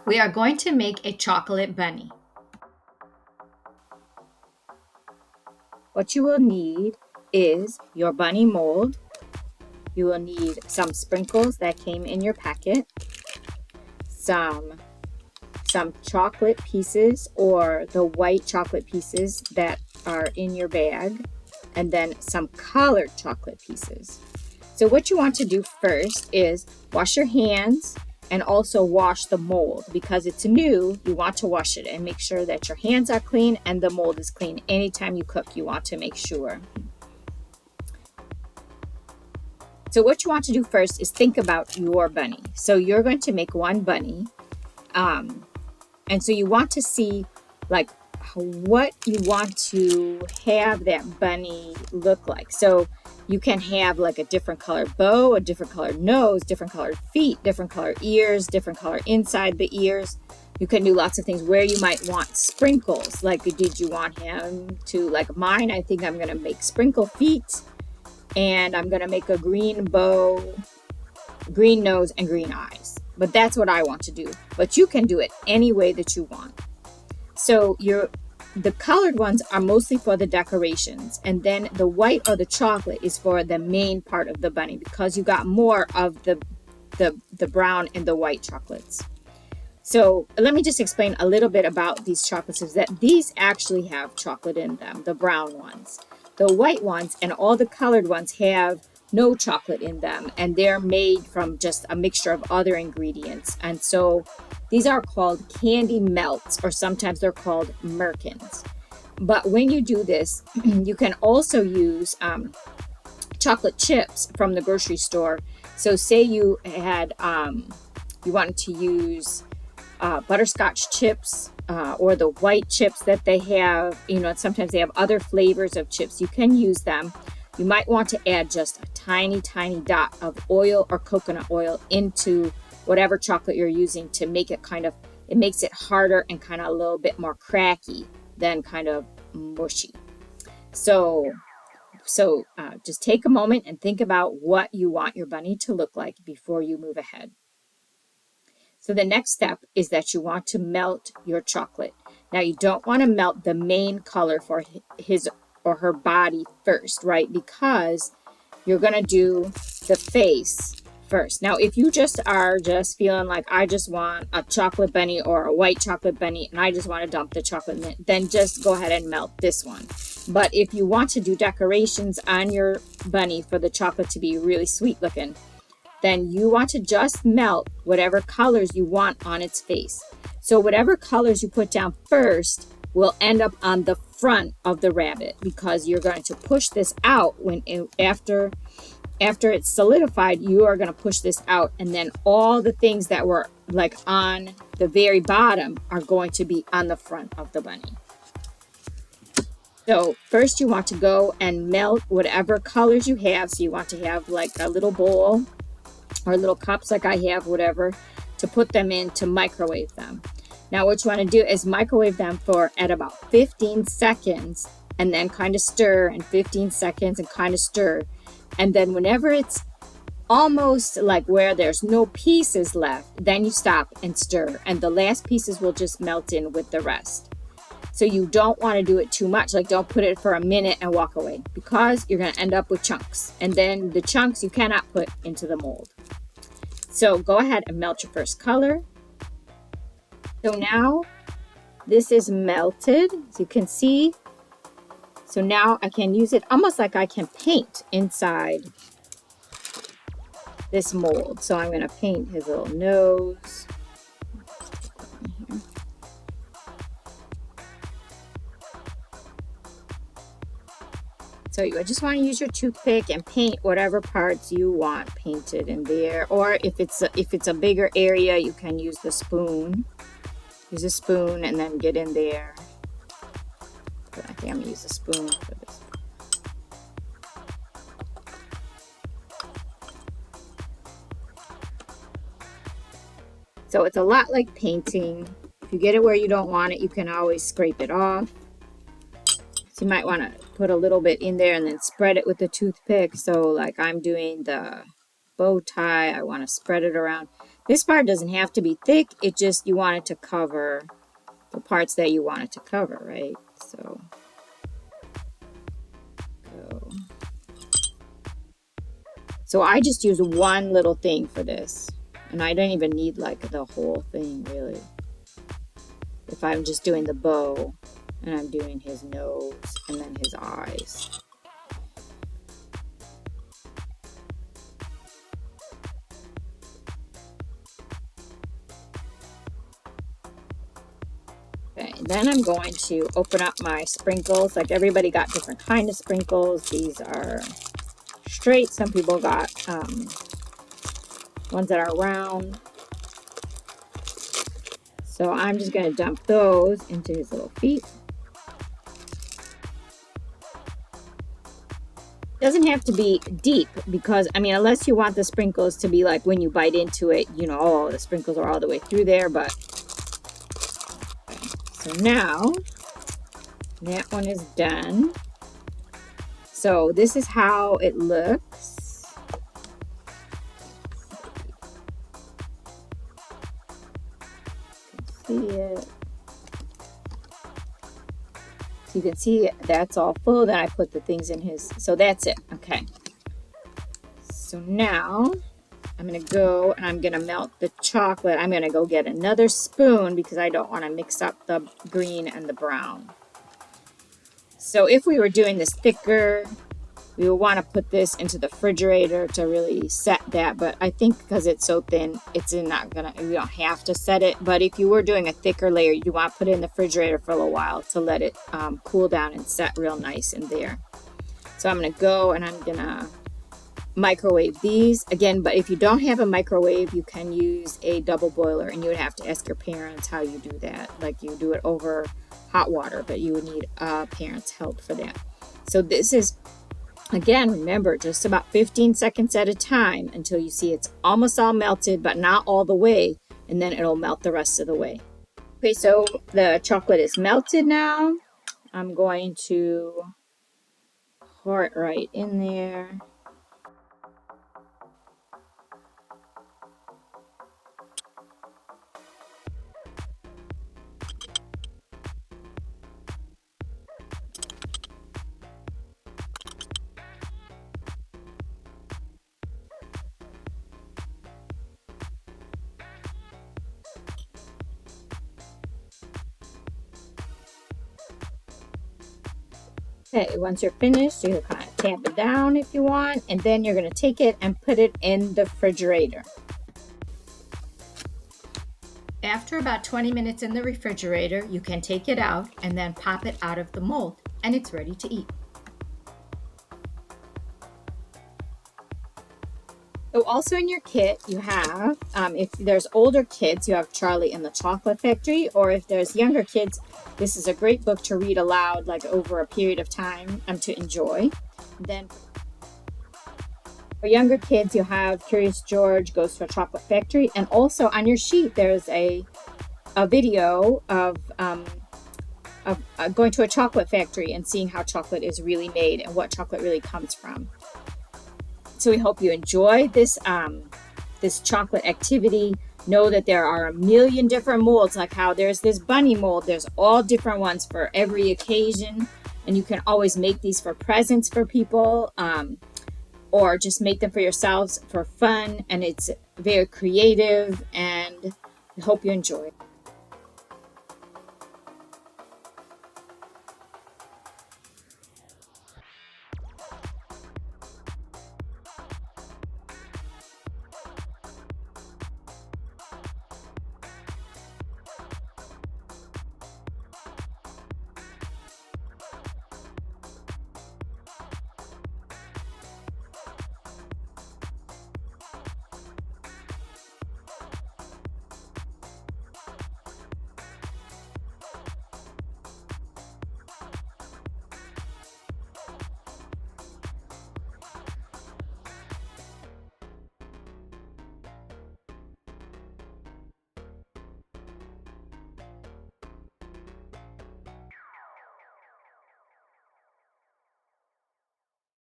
We are going to make a chocolate bunny. What you will need is your bunny mold. You will need some sprinkles that came in your packet, some chocolate pieces or the white chocolate pieces that are in your bag, and then some colored chocolate pieces. So what you want to do first is wash your hands and also wash the mold. Because it's new, you want to wash it and make sure that your hands are clean and the mold is clean. Anytime you cook, you want to make sure. So what you want to do first is think about your bunny. So you're going to make one bunny. And so you want to see like what you want to have that bunny look like. So you can have like a different colored bow, a different colored nose, different colored feet, different colored ears, different color inside the ears. You can do lots of things where you might want sprinkles. Like, did you want him to, like mine, I think I'm going to make sprinkle feet, and I'm going to make a green bow, green nose, and green eyes. But that's what I want to do. But you can do it any way that you want. So the colored ones are mostly for the decorations, and then the white or the chocolate is for the main part of the bunny, because you got more of the brown and the white chocolates. So let me just explain a little bit about these chocolates. Is that these actually have chocolate in them, the brown ones. The white ones and all the colored ones have no chocolate in them, and they're made from just a mixture of other ingredients. And so these are called candy melts, or sometimes they're called merkins. But when you do this, you can also use chocolate chips from the grocery store. So say you had you wanted to use butterscotch chips, or the white chips that they have. Sometimes they have other flavors of chips. You can use them. You might want to add just a tiny dot of oil or coconut oil into whatever chocolate you're using to make it it makes it harder and kind of a little bit more cracky than kind of mushy. So just take a moment and think about what you want your bunny to look like before you move ahead. So the next step is that you want to melt your chocolate. Now, you don't want to melt the main color for his or her body first, right? Because you're going to do the face first. Now, if you are just feeling like, I just want a chocolate bunny or a white chocolate bunny, and I just want to dump the chocolate in it, then just go ahead and melt this one. But if you want to do decorations on your bunny for the chocolate to be really sweet looking, then you want to just melt whatever colors you want on its face. So whatever colors you put down first will end up on the front of the rabbit, because you're going to push this out after it's solidified. You are going to push this out, and then all the things that were like on the very bottom are going to be on the front of the bunny. So first you want to go and melt whatever colors you have. So you want to have like a little bowl or little cups like I have, whatever, to put them in to microwave them. Now what you want to do is microwave them at about 15 seconds, and then kind of stir, and 15 seconds and kind of stir. And then whenever it's almost like where there's no pieces left, then you stop and stir, and the last pieces will just melt in with the rest. So you don't want to do it too much. Like, don't put it for a minute and walk away, because you're going to end up with chunks, and then the chunks you cannot put into the mold. So go ahead and melt your first color. So now this is melted, as you can see. So now I can use it almost like I can paint inside this mold. So I'm going to paint his little nose. So you just want to use your toothpick and paint whatever parts you want painted in there. Or if it's a bigger area, you can use the spoon. Use a spoon and then get in there. But I think I'm going to use a spoon for this. So it's a lot like painting. If you get it where you don't want it, you can always scrape it off. So you might want to put a little bit in there and then spread it with the toothpick. So like I'm doing the bow tie, I want to spread it around. This part doesn't have to be thick. It just, you want it to cover the parts that you want it to cover, right? So, go. So I just use one little thing for this. And I don't even need like the whole thing, really. If I'm just doing the bow and I'm doing his nose and then his eyes. Okay, then I'm going to open up my sprinkles. Like everybody got different kind of sprinkles. These are straight. Some people got ones that are round. So I'm just going to dump those into his little feet. Doesn't have to be deep because, I mean, unless you want the sprinkles to be like when you bite into it, you know, oh, the sprinkles are all the way through there, but so now that one is done. So this is how it looks. You can see it. So you can see that's all full. Then I put the things in his. So that's it. Okay. So now I'm going to go and I'm going to melt the chocolate. I'm going to go get another spoon because I don't want to mix up the green and the brown. So if we were doing this thicker, we would want to put this into the refrigerator to really set that. But I think because it's so thin, it's not going to, we don't have to set it. But if you were doing a thicker layer, you want to put it in the refrigerator for a little while to let it cool down and set real nice in there. So I'm going to go and I'm going to microwave these again. But if you don't have a microwave, you can use a double boiler, and you would have to ask your parents how you do that. Like you do it over hot water, but you would need parents' help for that. So this is, again, remember, just about 15 seconds at a time until you see it's almost all melted, but not all the way, and then it'll melt the rest of the way. Okay, so the chocolate is melted now. I'm going to pour it right in there. Okay, once you're finished, you can kind of tamp it down if you want, and then you're going to take it and put it in the refrigerator. After about 20 minutes in the refrigerator, you can take it out and then pop it out of the mold, and it's ready to eat. So also in your kit, you have, if there's older kids, you have Charlie and the Chocolate Factory, or if there's younger kids, this is a great book to read aloud, like over a period of time, to enjoy. Then for younger kids, you have Curious George Goes to a Chocolate Factory, and also on your sheet, there's a video of going to a chocolate factory and seeing how chocolate is really made and what chocolate really comes from. So we hope you enjoy this this chocolate activity. Know that there are a million different molds, like how there's this bunny mold. There's all different ones for every occasion, and you can always make these for presents for people, or just make them for yourselves for fun. And it's very creative, and we hope you enjoy it.